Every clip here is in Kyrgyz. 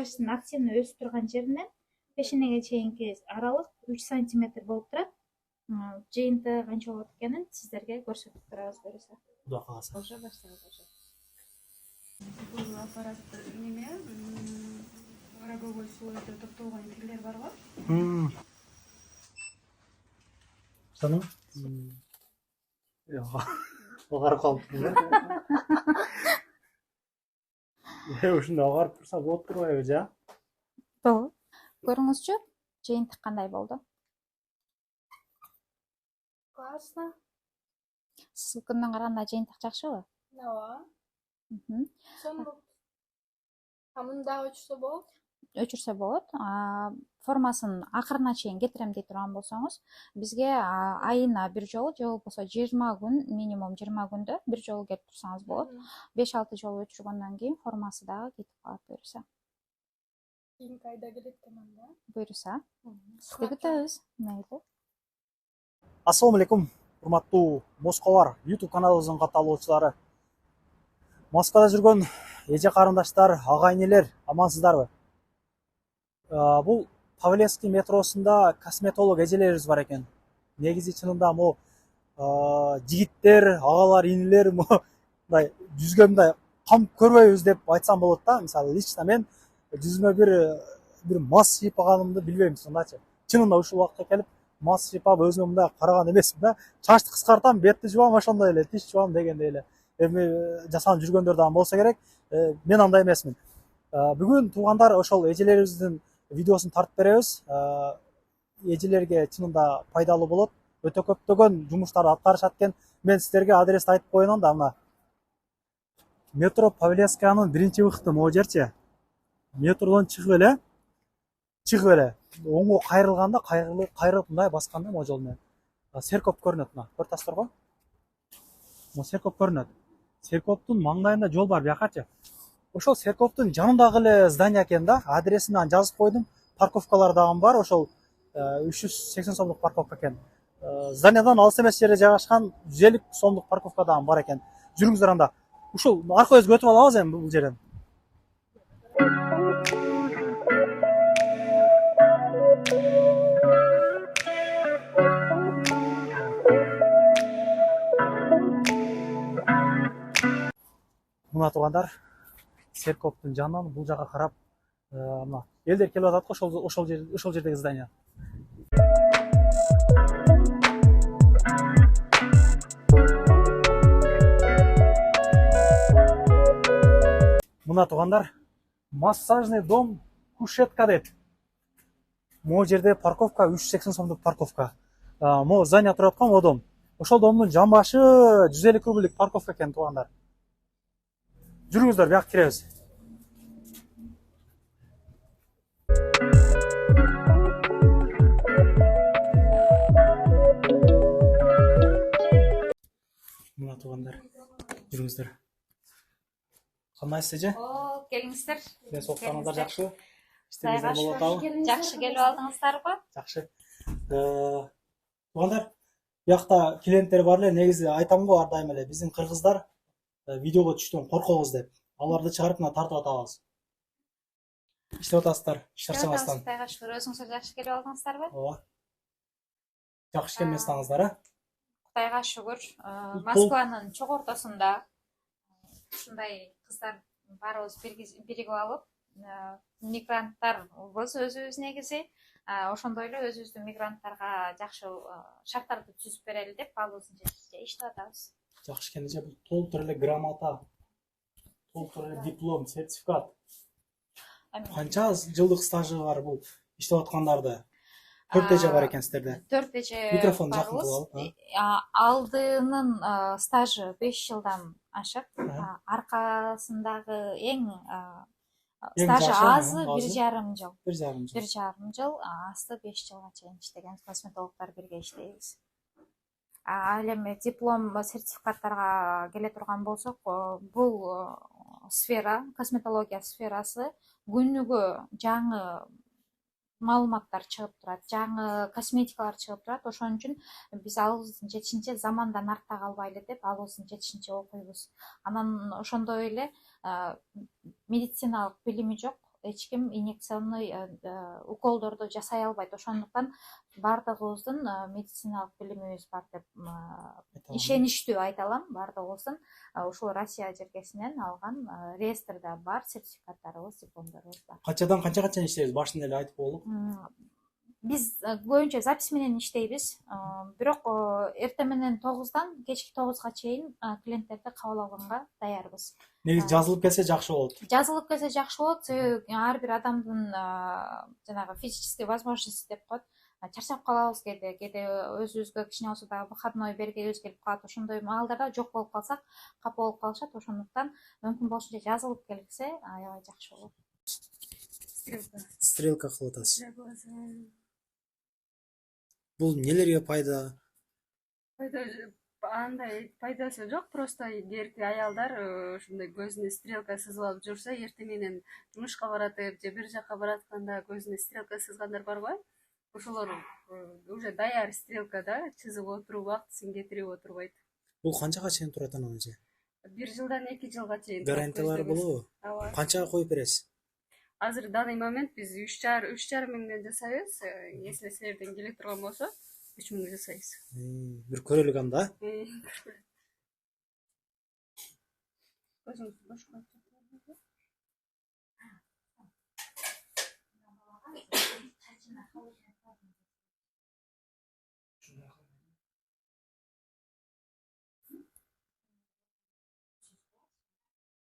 чачтын активный өсүп турган жеринен пешенеге чейинки аралык 3 сантиметр болуп турат. Жыйынтыгы канча болот экенин сиздерге көрсөтүп турабыз буюрса. Кудай кааласа. Уже башталат уже. Бул аппарат неме роговой слойдо топтолгон тилер барбы? Санам? Огарып калыптыр. Ушундай огарып турса болот турбайбы жа? Болот. Көрүңүзчү, жыйынтык кандай болду? Классно. Сиз күндөн караганда жыйынтык жакшыбы? Ооба. Сомдук. Мындагы өчүрсө болот? Өчүрсө болот. Формасын акырына чейин кетирем дей турган болсоңуз, бизге айына бир жолу же болбосо 20 күн, минимум 20 күндө бир жолу келип турсаңыз болот. 5-6 жолу өчүргөндөн кийин формасы дагы кетип калат буюрса. Кийинки айда келет экен анда. Буюрса, сизди күтөбүз. Мейли. Ассаламу алейкум, урматтуу Москвалар YouTube каналыбыздын катталуучулары. Москвада жүргөн эже карындаштар, ага энелер, амансыздарбы? Бул Павловский метросунда косметолог эжелерибиз бар экен. Негизи чынында могу жигиттер, агалар, инелер мындай жүзгө мындай кам көрбөйбүз деп айтсам болот да. Мисалы, лично мен жүзүмө бир мас сыйпаганымды билбейм чындачы. Чынында ушул убакытка келип мас сыйпап өзүмө мындай караган эмесмин да. Чачты кыскартам, бетти жубам, ошондой эле, тиш жубам дегендей эле. Эми жасанып жүргөндөр дагы болсо керек. Мен андай эмесмин. Бүгүн туугандар ошол эжелерибиздин видеосун тартып беребиз. Эжелерге чынында пайдалуу болот. Өтө көптөгөн жумуштарды аткарышат экен. Мен сиздерге адрести айтып коеюн да мына. Метро Павловскиянын биринчи выходу могу жерчи. Метродон чыгып эле, оңго кайрылганда, кайрылып мындай басканда могу жол менен Серкоп көрүнөт мына. Көрүп го? Могу Серкоп көрүнөт. Серкоптун маңдайында жол бар биякачы. Ошол Серкоптун жанындагы эле здание экен да. Адресин жазып койдум. Парковкалар дагы бар. Ошол 380 сомдук парковка экен. Зданиядан алыс эмес жерде жайгашкан 150 сомдук парковка дагы бар экен. Жүрүңүздөр анда. Ушул аркабызга өтүп алабыз эми бул жерден. Мына туугандар, Серкоптун жанынан бул жака карап, мына элдер келип атат го ошол жердеги здание. Мына туугандар, массажный дом Кушетка дейт. Могу жерде парковка 380 сомдук парковка. Могу здание туруп аткан о дом. Ошол домдун жан башы 150 рублик парковка экен туугандар. Жүрүңүздөр, бияк киребиз. Мына туугандар, жүрүңүздөр. Кандайсыз эже? Келиңиздер. Сиздер сокканыңыздар жакшыбы? Кудайга шүгүр. Жакшы келип алдыңыздарбы? Жакшы. Туугандар, биякта клиенттер бар эле, негизи айтам го ар дайым эле, биздин кыргыздар видеого түштөн коркобуз деп. Аларды чыгарып мына тартып атабыз. Иштеп атасыздар, чарчабастан. Кудайга шүгүр, өзүңүздөр жакшы келип алдыңыздарбы? Ооба. Жакшы келместиңиздер, Кудайга шүгүр. Москванын чок ортосунда ушундай кыздар барыбыз биригип алып, мигранттарбыз өзүбүз негизи. Ошондой эле өзүбүздүн мигранттарга жакшы шарттарды түзүп берели деп алыбыздын жерибизде иштеп атабыз. Жакшы экен эже, бул толтур эле грамота, толтур эле диплом, сертификат. Канча жылдык стажы бар бул иштеп аткандарды? 4 эже бар экен сиздерде. 4 эже. Микрофон жакын кылып алып. Алдынын стажы 5 жылдан ашык. Аркасындагы эң стажы азы 1,5 жыл. 1,5 жыл, асты 5 жылга чейин иштеген косметологдор бирге иштейбиз. Ал эми диплом, сертификаттарга келе турган болсок, бул сфера, косметология сферасы күнүгө жаңы маалыматтар чыгып турат, жаңы косметикалар чыгып турат. Ошон үчүн биз алыбыздын жетишинче замандан артта калбайлы деп алыбыздын жетишинче окуйбуз. Анан ошондой эле медициналык билими жок эч ким инъекционный уколдорду жасай албайт. Ошондуктан баардыгыбыздын медициналык билимибиз бар деп ишеничтүү айта алам. Баардыгыбыздын ушул Россия жергесинен алган реестрде бар сертификаттарыбыз, дипломдорубуз бар. Канчадан канчага иштейбиз? Башында эле айтып болдук. Биз көбүнчө запись менен иштейбиз. Бирок эртең менен 9-дан кечки 9-га чейин клиенттерди кабыл алганга даярбыз. Негизи жазылып келсе жакшы болот. Жазылып келсе жакшы болот. Себеби ар бир адамдын жанагы физический возможности деп коет. Чарчап калабыз кээде өзүбүзгө кичине болсо дагы выходной бергибиз келип калат. Ошондой маалдарда жок болуп калсак, капа болуп калышат. Ошондуктан мүмкүн болушунча жазылып келсе аябай жакшы болот. Стрелка кылып атасыз. Бул нелерге пайда? Андай пайдасы жок, просто эгерки аялдар ушундай көзүнө стрелка сызып алып жүрсө, эртең менен жумушка баратып же бир жака баратканда көзүнө стрелка сызгандар барбы? Ошолор уже даяр стрелкада чызып отуруп убактысын кетирип отурбайт. Бул канчага чейин турат анан же? 1 жылдан 2 жылга чейин. Гарантиялары болобу? Ооба. Канчага коюп бересиз? Азыр данный момент биз 3,5 миңден жасайбыз. Если силерден келе турган болсо, 3 миңге жасайбыз. Бир көрөлүк анда.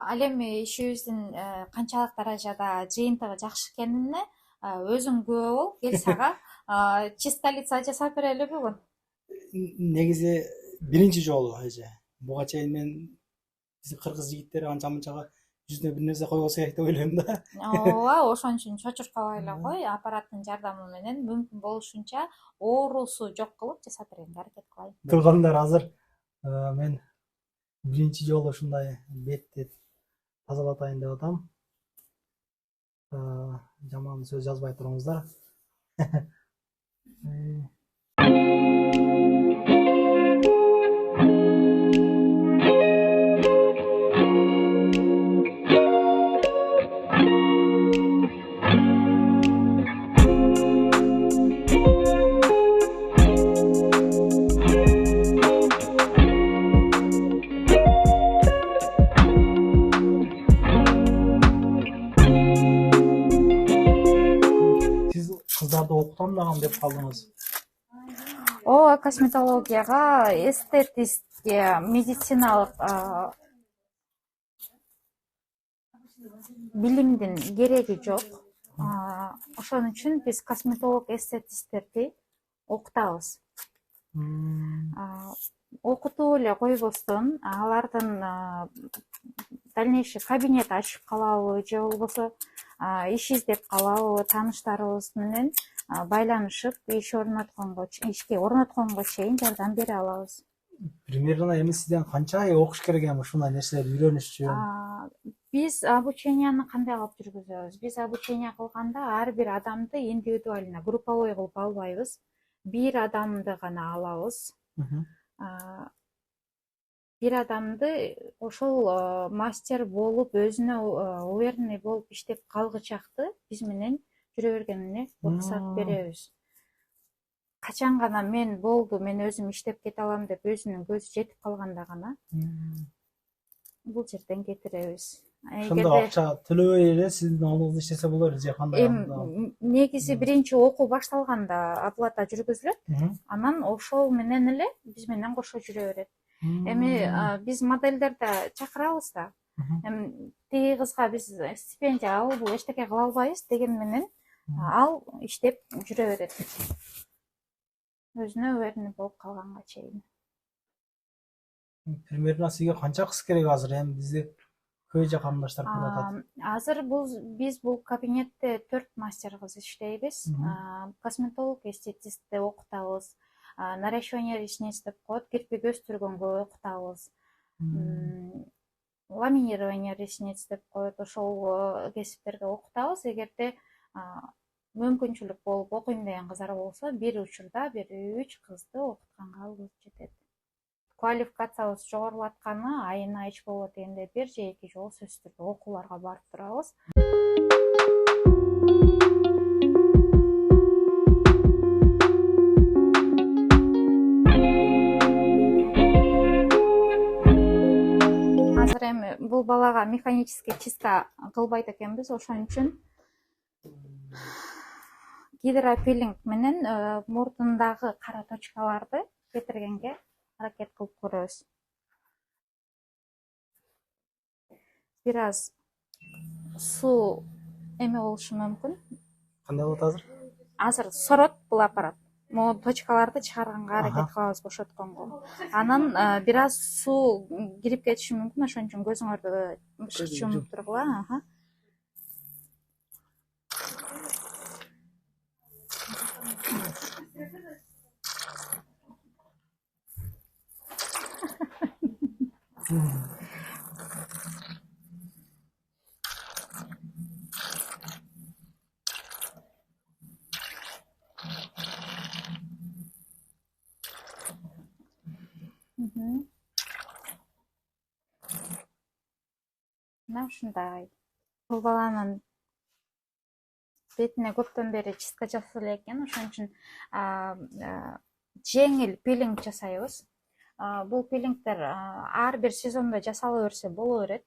Ал эми ишибиздин канчалык даражада жыйынтыгы жакшы экенине өзүң күбө бол. Кел сага чисто лица жасап берели бүгүн. Негизи биринчи жолу эже. Буга чейин мен биздин кыргыз жигиттери анча мынчага жүзүнө бир нерсе койбосо керек деп ойлойм да. Ооба, ошон үчүн чочуркабай эле кой, аппараттын жардамы менен мүмкүн болушунча оорусу жок кылып жасап бергенге аракет кылайын. Тургандар азыр мен биринчи жолу ушундай бетти тазалатайын деп атам. Жаман сөз жазбай туруңуздар. Кыздарды окутамдаган деп калдыңыз. Ооба, косметологияга, эстетистке, медициналык билимдин кереги жок. Ошон үчүн биз косметолог эстетисттерди окутабыз. Окутуп эле койбостон, алардын дальнейший кабинет ачып калабы же болбосо иш издеп калабы, тааныштарыбыз менен байланышып, ишке орнотконго чейин жардам бере алабыз. Примерно эми сизден канча ай окуш керек эми ушундай нерселерди үйрөнүш үчүн? Биз обученияны кандай кылып жүргүзөбүз? Биз обучение кылганда ар бир адамды индивидуально, групповой кылып албайбыз. Бир адамды гана алабыз. Бир адамды ошол мастер болуп, өзүнө уверенный болуп иштеп калгычакты биз менен жүрө бергенине уруксат беребиз. Качан гана мен болду, мен өзүм иштеп кете алам деп өзүнүн көзү жетип калганда гана бул жерден кетиребиз. Ошондо акча төлөбөй эле сиздин алдыңызда иштесе болор же кандай? Негизи биринчи окуу башталганда оплата жүргүзүлөт, анан ошол менен эле биз менен кошо жүрө берет. Эми биз модельдерди чакырабыз да. Эми тиги кызга биз стипендия алып эчтеке кыла албайбыз деген менен ал иштеп жүрө берет. Өзүнө уверенный болуп калганга чейин. Примерно сизге канча кыз керек азыр? Эми бизде көйжө карындаштар көп атат. Азыр биз бул кабинетте 4 мастер кыз иштейбиз. Косметолог, эстетистти окутабыз. Наращивание ресниц деп коет, кирпик өстүргөнгө окутабыз. Ламинирование ресниц деп коет, ошол кесиптерге окутабыз. Эгерде мүмкүнчүлүк болуп окуйм деген кыздар болсо, бир учурда 1-3 кызды окутканга алып жетет. Квалификациябыз жогорулатканы айына эч болбото дегенде 1 же 2 жолу сөзсүз түрдө окууларга барып турабыз. механический чистка кылбайт экенбиз, ошон үчүн гидропилинг менен мурдундагы кара точкаларды кетиргенге аракет кылып көрөбүз. Бир аз суу эме болушу мүмкүн. Кандай болот азыр? Азыр сорот бул аппарат. Могу точкаларды чыгарганга аракет кылабыз, бошотконго. Анан бир аз суу кирип кетиши мүмкүн, ошон үчүн көзүңөрдү чумуп тургула. Мына ушундай. Бул баланын бетине көптөн бери чистка жасалып элеккен, ошон үчүн жеңил пилинг жасайбыз. Бул пилингдер ар бир сезондо жасала берсе боло берет.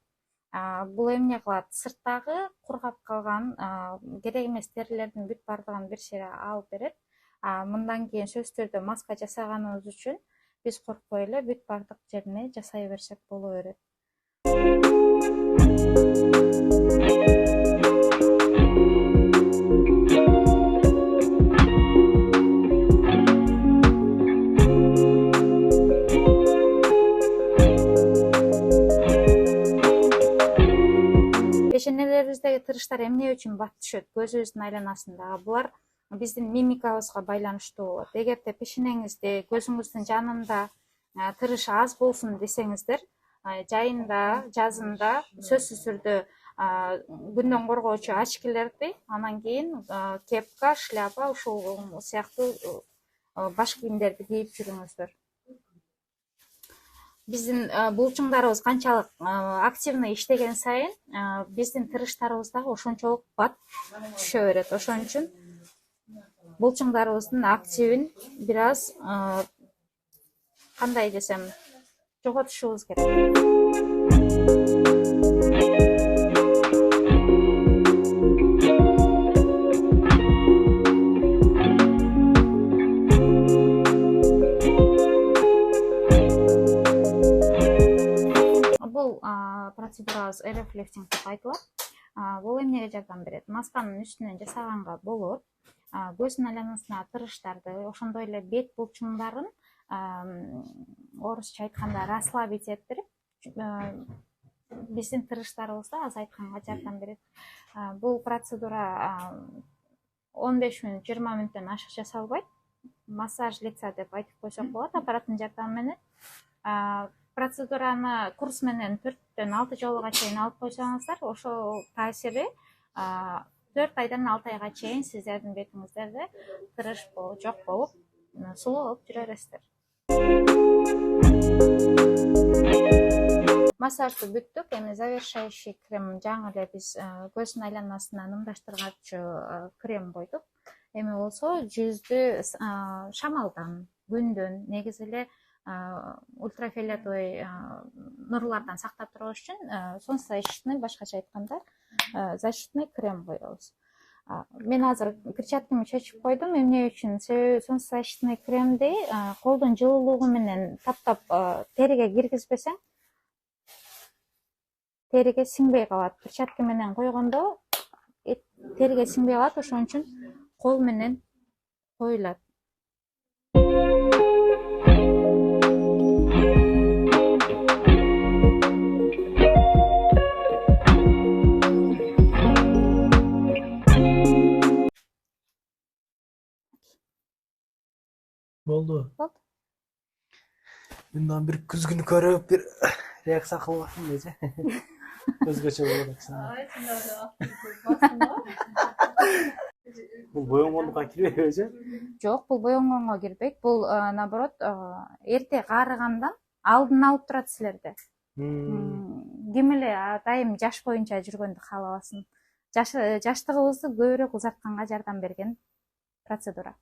Бул эмне кылат? Сырттагы кургап калган керек эмес терилердин бүт бардыгын бир шере алып берет. Мындан кийин сөзсүз түрдө маска жасаганыбыз үчүн биз коркпой эле бүт бардык жерине жасай берсек боло берет. Пешенелерибиздеги тырыштар эмне үчүн бат түшөт? Көзүбүздүн айланасында. Булар биздин мимикабызга байланыштуу болот. Эгерде пешенеңизде, көзүңүздүн жанында тырыш аз болсун десеңиздер, жайында, жазында сөзсүз түрдө күндөн коргоочу очкилерди, анан кийин кепка, шляпа, ушул сыяктуу баш кийимдерди кийип жүрүңүздөр. Биздин булчуңдарыбыз канчалык активный иштеген сайын биздин тырыштарыбыз дагы ошончолук бат түшө берет. Ошон үчүн булчуңдарыбыздын активин бир аз кандай десем, жоготушубуз керек. Бул процедурабыз RF лифтинг деп айтылат. Бул эмнеге жардам берет? Масканын үстүнөн жасаганга болот. Көздүн айланасына тырыштарды, ошондой эле бет булчуңдарын орусча айтканда расслабить этип, биздин тырыштарыбызды азайтканга жардам берет. Бул процедура 15 мүнөт, 20 мүнөттөн ашык жасалбайт. Массаж лица деп айтып койсок болот аппараттын жардамы менен. Процедураны курс менен 4-төн 6 жолуга чейин алып койсоңуздар, ошол таасири 4 айдан 6 айга чейин сиздердин бетиңиздерде тырыш жок болуп, сулуу болуп жүрө бересиздер. Массажды бүттүк. Эми завершающий крем жаңы эле биз көздүн айланасына нымдаштыргачу крем койдук. Эми болсо жүздү шамалдан, күндөн, негизи эле ультрафиолетовый нурлардан сактап тургуш үчүн солнцезащитный, башкача айтканда защитный крем коебуз. Мен азыр перчаткамды чечип койдум. Эмне үчүн? Себеби солнцезащитный кремди колдун жылуулугу менен таптап териге киргизбесең, териге сиңбей калат. Перчатка менен койгондо териге сиңбей калат, ошон үчүн кол менен коюлат. Болду. Bundan bir күзгүнү көрүп, bir реакция кылбакмын десе. Өзгөчө болот. Бул боёнгондукка кирбейби же? Жок, бул боёнгонго кирбейт. Бул наоборот, эрте карыгандан алдын алып турат силерде. Ким эле дайым жаш боюнча жүргөндү каалабасын. Жаштыгыбызды көбүрөөк узартканга жардам берген процедура.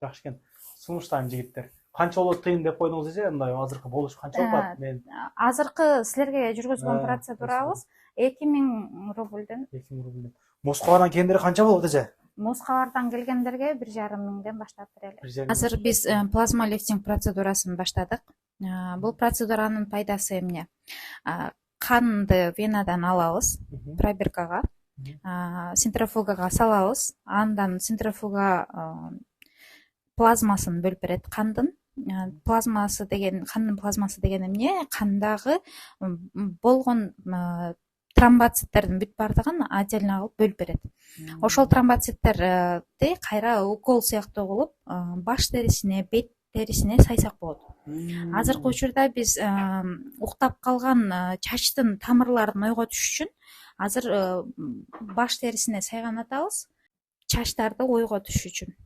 Жакшы экен. Сунуштайм жигиттер. канча болот тыйын деп койдуңуз эже, мындай азыркы болуш канча болуп мен азыркы силерге жүргүзгөн процедурабыз 2000 рубльден. 2000 рубльден. Москвадан келгендер канча болот эже? Москвадан келгендерге 1,5 миңден баштап берели. 1,5 Азыр биз плазма лифтинг процедурасын баштадык. Бул процедуранын пайдасы эмне? Канды венадан алабыз, пробиркага, центрифугага салабыз, андан центрифуга плазмасын бөлүп берет кандын. Плазмасы деген, кандын плазмасы деген эмне? Кандагы болгон тромбоциттердин бүт бардыгын отдельно алып бөлүп берет. Ошол тромбоциттерди кайра укол сыяктуу кылып, баш терисине, бет терисине сайсак болот. Азыркы учурда биз уктап калган чачтын тамырларын ойготуш үчүн азыр баш терисине сайганатабыз, чачтарды ойготуш үчүн.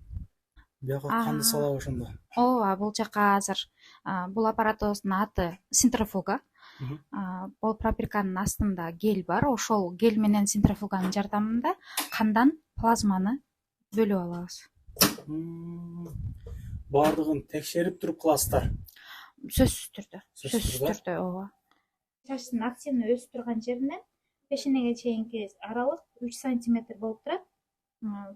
Бияка канды салабы ошондо. Ооба, бул жака азыр бул аппаратыбыздын аты центрифуга. Бул пробирканын астында гель бар. Ошол гель менен центрифуганын жардамында кандан плазманы бөлүп алабыз. Бардыгын текшерип туруп кыласыздар. Сөзсүз түрдө, ооба. Чачтын активный өсүп турган жеринен пешенеге чейинки аралык 3 сантиметр болуп турат.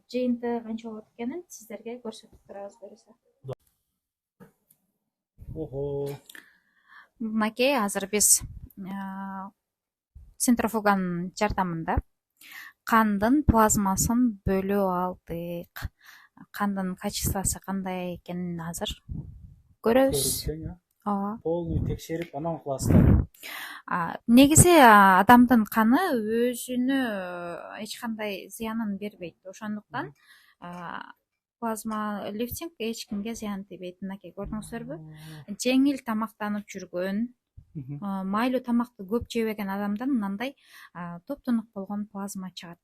Жыйынтыгы канча болот экенин сиздерге көрсөтүп турабыз буюрса. Ого. Мынакей азыр биз центрифуганын жардамында кандын плазмасын бөлүп алдык. Кандын качествосу кандай экенин азыр көрөбүз. Ооба. Полный текшерип анан кыласыздар. Негизи адамдын каны өзүнө эч кандай зыянын бербейт. Ошондуктан плазма лифтинг эч кимге зыян тийбейт. Мынакей көрдүңүздөрбү? Жеңил тамактанып жүргөн, майлуу тамакты көп жебеген адамдан мындай туп-тунук болгон плазма чыгат.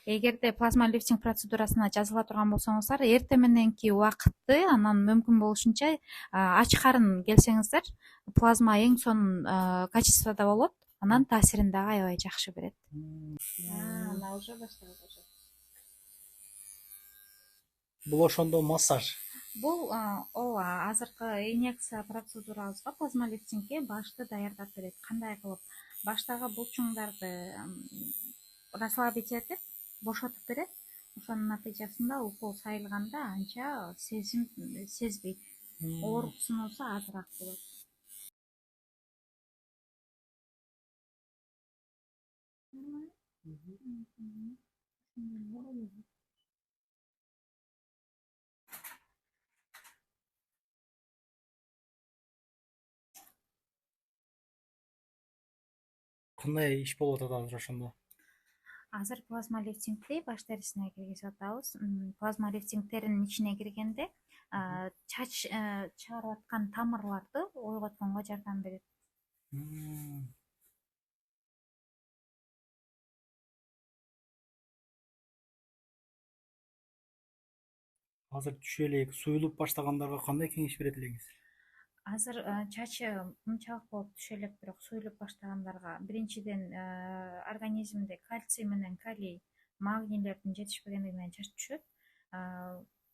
Эгерде плазма лифтинг процедурасына жазыла турган болсоңуздар, эртең мененки убакытты анан мүмкүн болушунча ачкарын келсеңиздер, плазма эң сонун качествода болот, анан таасирин дагы аябай жакшы берет. Ана уже башталды. Бул ошондо массаж. Бул ооба, азыркы инъекция процедурабызга плазма лифтингге башты даярдап берет. Кандай кылып баштагы булчуңдарды расслабить этип, бошотуп берет. Ошонун натыйжасында укол сайылганда анча сезбейт. Оорукусунусу азыраак болот. Кандай иш болуп атат азыр ошондо? Азыр плазма лифтингди баш терисине киргизип атабыз. Плазма лифтингтеринин ичине киргенде чач чыгарып аткан тамырларды ойготконго жардам берет. Азыр түшө элек, суюлуп баштагандарга кандай кеңеш берет элеңиз? Азыр чачы мынчалык болуп түшө элек, бирок суюлуп баштагандарга биринчиден организмде кальций менен калий, магнийлердин жетишпегендигинен чач түшөт.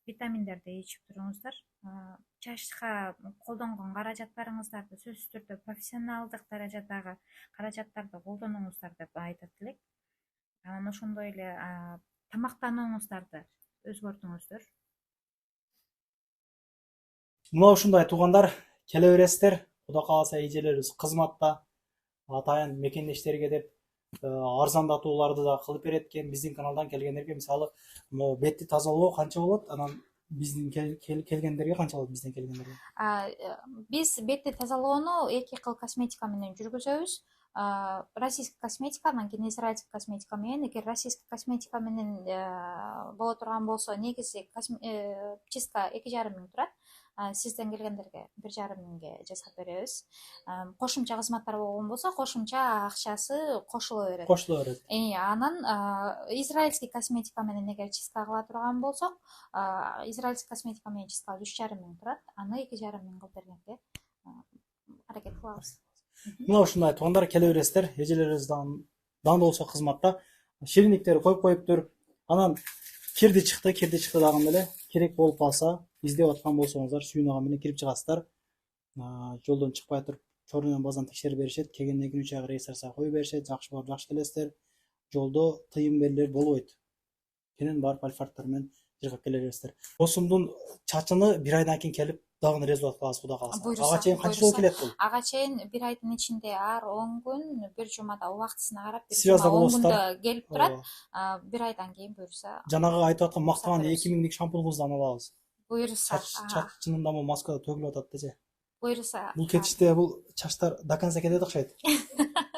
Витаминдерди ичип туруңуздар. Чачка колдонгон каражаттарыңыздарды сөзсүз түрдө профессионалдык даражадагы каражаттарды колдонуңуздар деп айтат элек. Анан ошондой эле тамактанууңуздарды өзгөртүңүздөр. Мына ушундай туугандар, келе бересиздер. Кудай кааласа эжелерибиз кызматта, атайын мекендештерге деп арзандатууларды да кылып берет экен. Биздин каналдан келгендерге мисалы бетти тазалоо канча болот? Анан биздин келгендерге канча болот? Бизден келгендерге? Биз бетти тазалоону эки кыл косметика менен жүргүзөбүз. Российский косметика, анан кийин израильский косметика менен. Эгер российский косметика менен боло турган болсо, негизи чистка 2,5 миң турат. Сизден келгендерге 1,5 миңге жасап беребиз. Кошумча кызматтар болгон болсо, кошумча акчасы кошуло берет. Анан израильский косметика менен эгер чистка кыла турган болсок, израильский косметика менен чистка 3,5 миң турат. Аны 2,5 миң кылып бергенге аракет кылабыз. Мына ушундай туугандар, келе бересиздер. Эжелерибиз дандуу болсо кызматта. Шириндиктерди коюп коюптур. Анан кирди чыкты дагы эле керек болуп калса, издеп аткан болсоңуздар сүйүн ага менен кирип чыгасыздар. Жолдон чыкпай туруп чору менен базаны текшерип беришет. Келгенден кийин 3 ай регистрацияга коюп беришет. Жакшы барып жакшы келесиздер. Жолдо тыйым белгилер болбойт. Кенен барып альфарттар менен жыргап келе бересиздер. Досумдун чачыны 1 айдан кийин келип дагы результат кылабыз Кудай кааласа. Ага чейин канча жол келет бул? Ага чейин 1 айдын ичинде ар 10 күн, 1 жумада убактысына карап, 1 Связда жума 10 болосуздар. күндө келип турат. 1 айдан кийин буюрса. Жанагы айтып аткан мактаган 2000'lik шампуньубуздан алабыз. Буюрса. Чачынында мо Москвада төгүлүп атат десе. Буюрса. Бул кетиште бул чачтар до конца кетет окшойт.